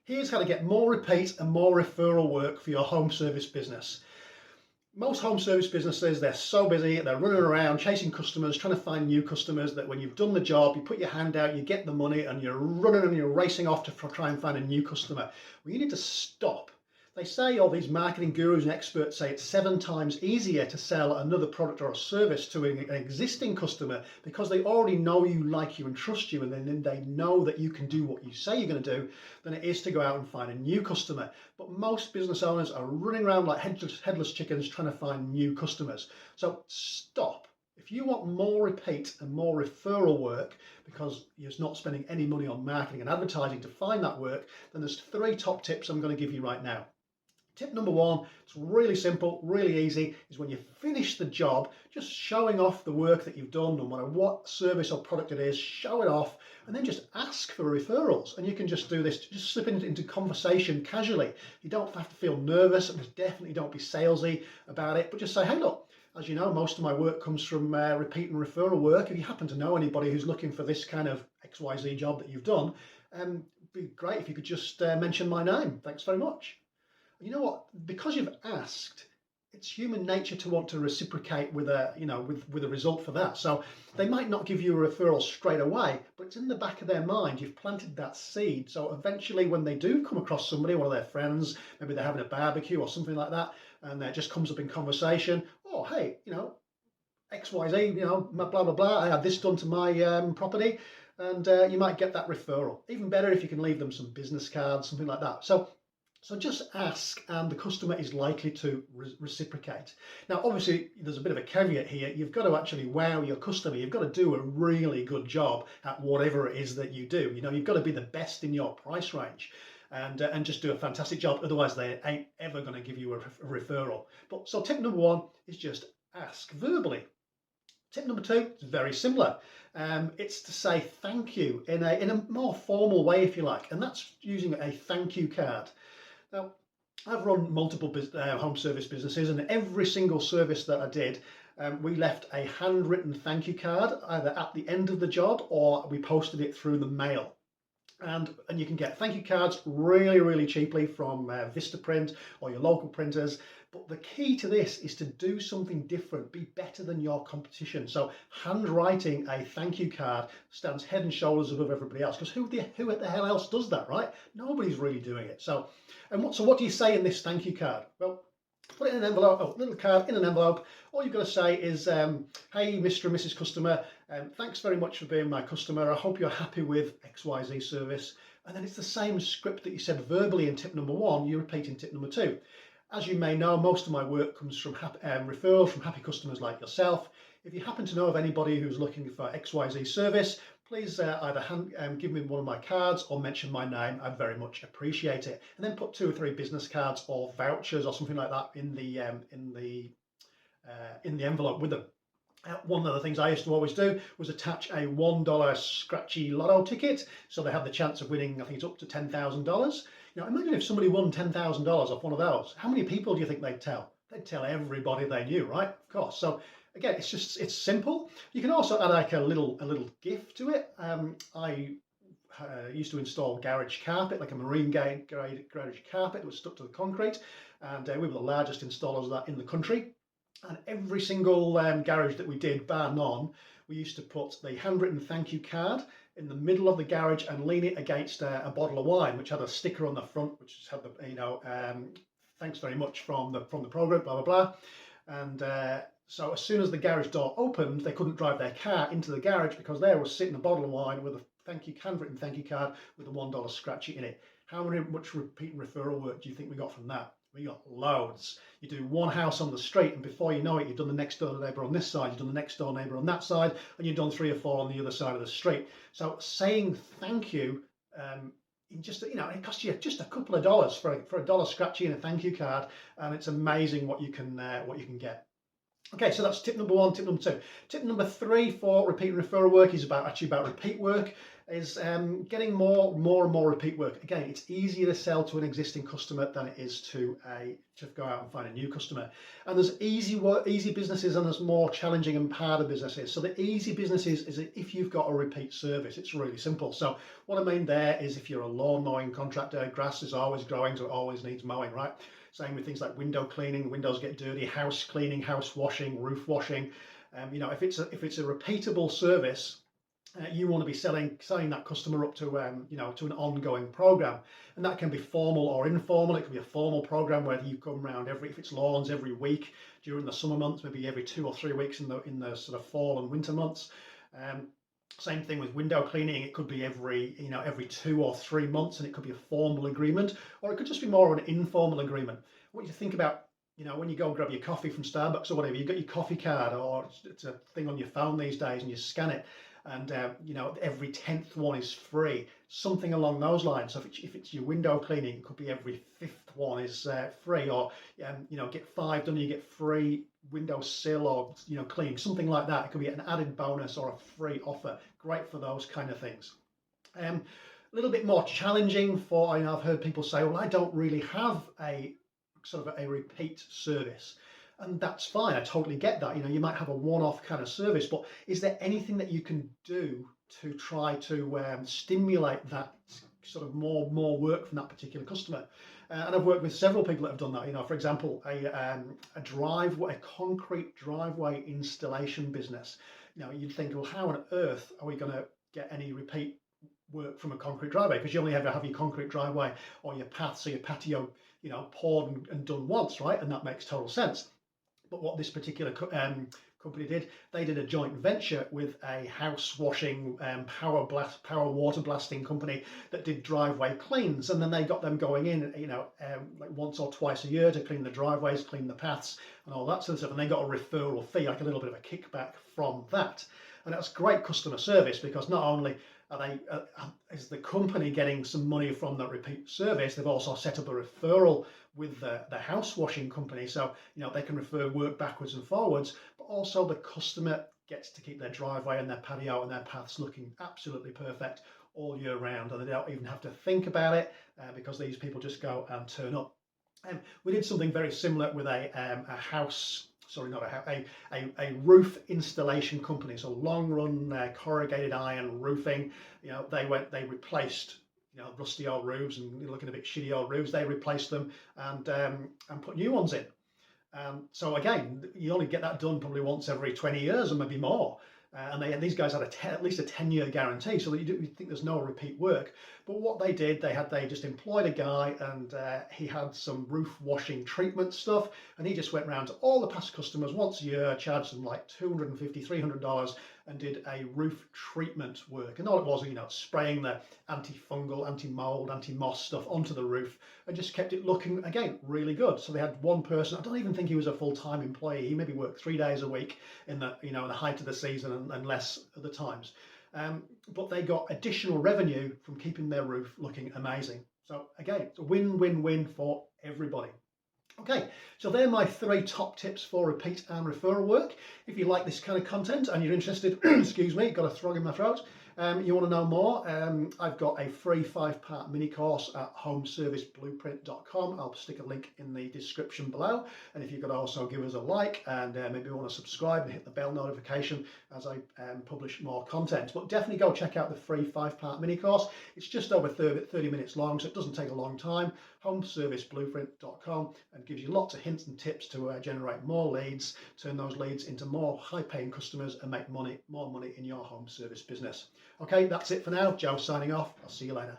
Here's how to get more repeat and more referral work for your home service business. Most home service businesses, they're so busy, they're running around chasing customers, trying to find new customers, that when you've done the job, you put your hand out, you get the money, and you're running and you're racing off to try and find a new customer. Well, you need to stop. They say, all these marketing gurus and experts say it's 7 times easier to sell another product or a service to an existing customer because they already know you, like you, and trust you, and then they know that you can do what you say you're going to do, than it is to go out and find a new customer. But most business owners are running around like headless chickens trying to find new customers. So stop. If you want more repeat and more referral work because you're not spending any money on marketing and advertising to find that work, then there's 3 top tips I'm going to give you right now. Tip number 1, it's really simple, really easy, is when you finish the job, just showing off the work that you've done, no matter what service or product it is, show it off, and then just ask for referrals. And you can just do this, just slip into conversation casually. You don't have to feel nervous, and definitely don't be salesy about it, but just say, hey, look, as you know, most of my work comes from repeat and referral work. If you happen to know anybody who's looking for this kind of XYZ job that you've done, it'd be great if you could just mention my name. Thanks very much. You know what? Because you've asked, it's human nature to want to reciprocate with a, with a result for that. So they might not give you a referral straight away, but it's in the back of their mind. You've planted that seed. So eventually, when they do come across somebody, one of their friends, maybe they're having a barbecue or something like that, and it just comes up in conversation. Oh, hey, XYZ, blah blah blah. I had this done to my property, and you might get that referral. Even better if you can leave them some business cards, something like that. So just ask, and the customer is likely to reciprocate. Now, obviously, there's a bit of a caveat here. You've got to actually wow your customer. You've got to do a really good job at whatever it is that you do. You've got to be the best in your price range, and just do a fantastic job. Otherwise, they ain't ever going to give you a referral. So tip number 1 is just ask verbally. Tip number 2 is very similar. It's to say thank you in a more formal way, if you like, and that's using a thank you card. Now, I've run multiple home service businesses, and every single service that I did, we left a handwritten thank you card either at the end of the job or we posted it through the mail. And you can get thank you cards really, really cheaply from Vistaprint or your local printers. But the key to this is to do something different, be better than your competition. So handwriting a thank you card stands head and shoulders above everybody else, because who the hell else does that, right? Nobody's really doing it. So what do you say in this thank you card? Well, put it in an envelope, a little card in an envelope. All you've got to say is, hey, Mr. and Mrs. Customer, thanks very much for being my customer. I hope you're happy with XYZ service. And then it's the same script that you said verbally in tip number 1, you repeat in tip number 2. As you may know, most of my work comes from referrals from happy customers like yourself. If you happen to know of anybody who's looking for XYZ service, please either give me one of my cards or mention my name. I'd very much appreciate it. And then put 2 or 3 business cards or vouchers or something like that in the envelope with them. One of the things I used to always do was attach a $1 scratchy lotto ticket, so they have the chance of winning, I think it's up to $10,000. Imagine if somebody won $10,000 off one of those. How many people do you think they'd tell? They'd tell everybody they knew, right? Of course. So again, it's simple. You can also add like a little gift to it. I used to install garage carpet, like a marine garage carpet that was stuck to the concrete, and we were the largest installers of that in the country. And every single garage that we did, bar none, we used to put the handwritten thank you card in the middle of the garage and lean it against a bottle of wine, which had a sticker on the front, which had the thanks very much from the program, blah blah blah. And so as soon as the garage door opened, they couldn't drive their car into the garage because there was sitting a bottle of wine with a handwritten thank you card with a $1 scratchy in it. How much repeat and referral work do you think we got from that? We got loads. You do one house on the street, and before you know it, you've done the next door neighbour on this side, you've done the next door neighbour on that side, and you've done 3 or 4 on the other side of the street. So saying thank you, it costs you just a couple of dollars for a $1 scratchy and a thank you card, and it's amazing what you can get. Okay, so that's tip number 1. Tip number 2. Tip number 3 for repeat and referral work is about repeat work. is getting more and more repeat work. Again, it's easier to sell to an existing customer than it is to go out and find a new customer. And there's easy businesses, and there's more challenging and harder businesses. So the easy businesses is if you've got a repeat service, it's really simple. So what I mean there is if you're a lawn mowing contractor, grass is always growing, so it always needs mowing, right? Same with things like window cleaning, windows get dirty, house cleaning, house washing, roof washing. If it's a repeatable service, you want to be signing that customer up to to an ongoing program, and that can be formal or informal. It can be a formal program where you come around if it's lawns, every week during the summer months, maybe every 2 or 3 weeks in the sort of fall and winter months. Same thing with window cleaning. It could be every 2 or 3 months, and it could be a formal agreement, or it could just be more of an informal agreement. What you think about, when you go and grab your coffee from Starbucks or whatever, you've got your coffee card, or it's a thing on your phone these days, and you scan it, and every 10th one is free, something along those lines. So if it's your window cleaning, it could be every 5th one is free, or get 5 done, you get free window sill or cleaning, something like that. It could be an added bonus or a free offer. Great for those kind of things. A little bit more challenging for, I've heard people say, well, I don't really have a sort of a repeat service. And that's fine. I totally get that. You might have a one-off kind of service, but is there anything that you can do to try to stimulate that sort of more work from that particular customer? And I've worked with several people that have done that. For example, a concrete driveway installation business. You'd think, well, how on earth are we going to get any repeat work from a concrete driveway? Because you only ever have your concrete driveway or your paths or your patio, poured and done once, right? And that makes total sense. But what this particular company did, they did a joint venture with a house washing, power water blasting company that did driveway cleans, and then they got them going in, like once or twice a year to clean the driveways, clean the paths, and all that sort of stuff. And they got a referral fee, like a little bit of a kickback from that. And that's great customer service, because not only is the company getting some money from that repeat service, they've also set up a referral with the house washing company, so they can refer work backwards and forwards, but also the customer gets to keep their driveway and their patio and their paths looking absolutely perfect all year round, and they don't even have to think about it because these people just go and turn up. We did something very similar with a roof installation company, so long run corrugated iron roofing. They replaced rusty old roofs and looking a bit shitty old roofs. They replaced them and put new ones in. So again, you only get that done probably once every 20 years or maybe more. And these guys had at least a 10-year guarantee, so that you think there's no repeat work. But what they did, they just employed a guy, and he had some roof washing treatment stuff, and he just went around to all the past customers once a year, charged them like $250, $300, and did a roof treatment work. And all it was, spraying the antifungal, anti-mold, anti-moss stuff onto the roof, and just kept it looking, again, really good. So they had one person, I don't even think he was a full-time employee, he maybe worked 3 days a week in the the height of the season and less other times. But they got additional revenue from keeping their roof looking amazing. So again, it's a win-win-win for everybody. Okay, so they're my 3 top tips for repeat and referral work. If you like this kind of content and you're interested, excuse me, got a frog in my throat, you want to know more, I've got a free 5-part mini course at homeserviceblueprint.com. I'll stick a link in the description below. And if you could also give us a like and maybe want to subscribe and hit the bell notification as I publish more content. But definitely go check out the free 5-part mini course. It's just over 30 minutes long, so it doesn't take a long time. Homeserviceblueprint.com, and gives you lots of hints and tips to generate more leads, turn those leads into more high-paying customers, and make more money in your home service business. Okay, that's it for now. Joe signing off. I'll see you later.